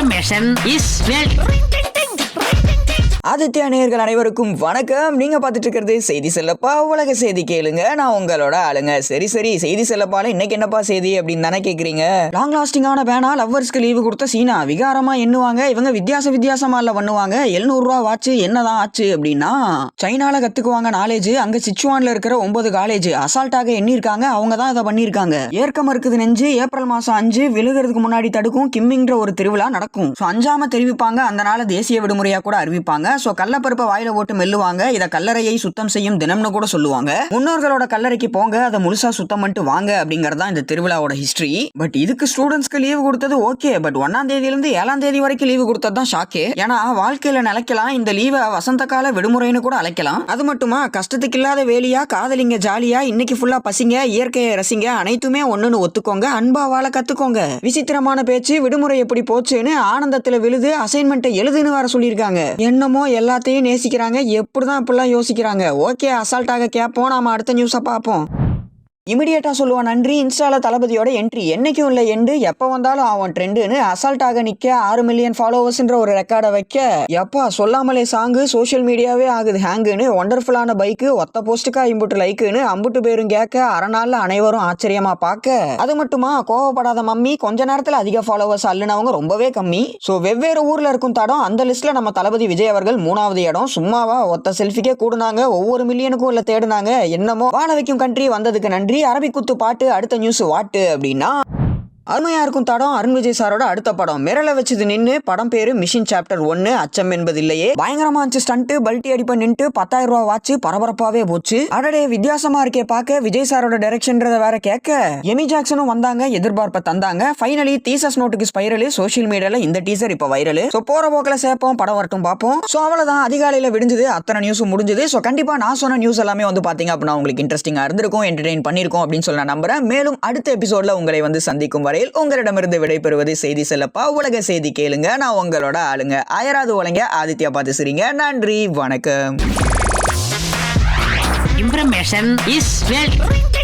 Information is wealth. Aditya நேயர்கள் அனைவருக்கும் வணக்கம். நீங்க பார்த்துட்டு இருக்கிறது செய்தி செல்லப்பா உலக செய்தி கேளுங்க. நான் உங்களோட ஆளுங்க. சரி செய்தி செல்லப்பால இன்னைக்கு என்னப்பா செய்தி அப்படின்னு தானே கேக்குறீங்க. லாங் லாஸ்டிங்கான பேனா லவ்வர்ஸ்க்கு லீவு கொடுத்த சீனா விகாரமா எண்ணுவாங்க. இவங்க வித்தியாசமா இல்ல பண்ணுவாங்க. 700 ரூபா வாட்ச் என்னதான் ஆச்சு அப்படின்னா, சைனால கத்துக்குவாங்க நாலேஜ். அங்க சிச்சுவான்ல இருக்கிற 9 காலேஜ் அசால்ட்டாக எண்ணிருக்காங்க. அவங்க தான் இதை பண்ணிருக்காங்க. ஏற்கம் இருக்குது நெஞ்சு ஏப்ரல் மாசம் 5 விழுகிறதுக்கு முன்னாடி தடுக்கும் கிம்மிங்கிற ஒரு திருவிழா நடக்கும். அஞ்சாம தெரிவிப்பாங்க. அந்த நாள தேசிய விடுமுறையா கூட அறிவிப்பாங்க. கள்ளப்பருப்பை வாயில போட்டு மெல்லுவாங்க. இத கல்லறையை சுத்தம் செய்யும் தினம்னு கூட சொல்லுவாங்க. முன்னோர்களோட கல்லறைக்கு போங்க, அதை முழுசா சுத்தம் பண்ணிட்டு வாங்க அப்படிங்கறதா இந்த திருவிழாவோட ஹிஸ்டரி. பட் இதுக்கு ஸ்டூடெண்ட்ஸ்க்கு லீவு கொடுத்தது ஓகே. பட் 1ஆம் தேதியில இருந்து 7ஆம் தேதி வரைக்கும் லீவு கொடுத்தது தான் ஷாக்கே. ஏன்னா வாழ்க்கையில நிலைக்கலாம். இந்த லீவை வசந்த கால விடுமுறைன்னு கூட அழைக்கலாம். அது மட்டுமா, கஷ்டத்துக்கு இல்லாத வேலையா, காதலிங்க ஜாலியா, இன்னைக்கு ஃபுல்லா பசிங்க, இயற்கையை ரசிங்க, அனைத்துமே ஒண்ணுன்னு ஒத்துக்கோங்க, அன்பா வாழ கத்துக்கோங்க. விசித்திரமான பேச்சு, விடுமுறை எப்படி போச்சுன்னு ஆனந்தத்துல விழுது, அசைன்மெண்ட் எழுதுன்னு வர சொல்லியிருக்காங்க. என்னமோ எல்லாத்தையும் நேசிக்கிறாங்க. எப்படிதான் இப்படிலாம் யோசிக்கிறாங்க? ஓகே, அசால்ட்டாக கேட்போம். நாம அடுத்த நியூஸை பார்ப்போம். இமிடியேட்டா சொல்லுவான் நன்றி. இன்ஸ்டால தளபதியோட என்ட்ரி என்னைக்கும் இல்லை எண்டு, எப்ப வந்தாலும் அவன் ட்ரெண்டுன்னு அசால்ட்டாக நிக்க 6 மில்லியன் ஃபாலோவர்ஸ்ன்ற ஒரு ரெக்கார்டை வைக்க, எப்பா சொல்லாமலே சாங்கு சோஷியல் மீடியாவே ஆகுது ஹேங்குன்னு, ஒண்டர்ஃபுல்லான பைக்கு ஒத்த போஸ்ட்டுக்கா இம்புட்டு லைக்குன்னு அம்புட்டு பேரும் கேட்க, அரை நாள்ல அனைவரும் ஆச்சரியமா பார்க்க. அது மட்டுமா, கோவப்படாத மம்மி கொஞ்ச நேரத்துல அதிக ஃபாலோவர்ஸ் அள்ளுனவங்க ரொம்பவே கம்மி. சோ வெவ்வேறு ஊர்ல இருக்கும் தடம். அந்த லிஸ்ட்ல நம்ம தளபதி விஜய் அவர்கள் 3வது இடம். சும்மாவா ஒத்த செல்ஃபிக்கே கூடுனாங்க. ஒவ்வொரு மில்லியனுக்கும் இல்ல தேடுனாங்க. என்னமோ வாழ வைக்கும் கண்ட்ரி வந்ததுக்கு நன்றி. அரபிக் குத்து பாட்டு. அடுத்த நியூஸ் வாட்டு அப்படின்னா, அருமையா இருக்கும் தடம். அருண் விஜய் சாரோட அடுத்த படம் மிரள வச்சது நின்னு. படம் பேரு மிஷின் சாப்டர் 1 அச்சம் என்பது இல்லையே. பயங்கரமா இருந்துச்சு ஸ்டண்ட். பல்ட்டி அடிப்ப நின்று 10,000 ரூபா வாட்ச் பரபரப்பாவே போச்சு. அடடே வித்தியாசமா இருக்கே பார்க்க. விஜய் சாரோட டைரக்ஷன்றத வேற கேட்க, எமி ஜாக்சனும் வந்தாங்க. எதிர்பார்ப்ப தந்தாங்க. ஃபைனலி தீசஸ் நோட்டுக்கு ஸ்பைரல். சோஷியல் மீடியால இந்த டீசர் இப்ப வைரல். சோ போற போக்கில சேப்போம், படம் வரட்டும் பார்ப்போம். சோ அவ்வளவுதான், அதிகாலையில விடிஞ்சது. அத்தனை நியூஸ் முடிஞ்சது. சோ கண்டிப்பா நான் சொன்ன நியூஸ் எல்லாமே வந்து பாத்தீங்க அப்படின்னா உங்களுக்கு இன்ட்ரெஸ்டிங்கா இருந்திருக்கும், என்டர்டெயின் பண்ணிருக்கோம் அப்படின்னு சொல்லி நான் நம்புறேன். மேலும் அடுத்த எபிசோட்ல உங்களை வந்து சந்திக்கும் உங்களிடமிருந்து விடைபெறுவது செய்தி செல்லப்பா உலக செய்தி கேளுங்க. நான் உங்களோட ஆளுங்க. அயராது உலங்க ஆதித்யா பார்த்து சிரிங்க. நன்றி, வணக்கம். Information is wealth.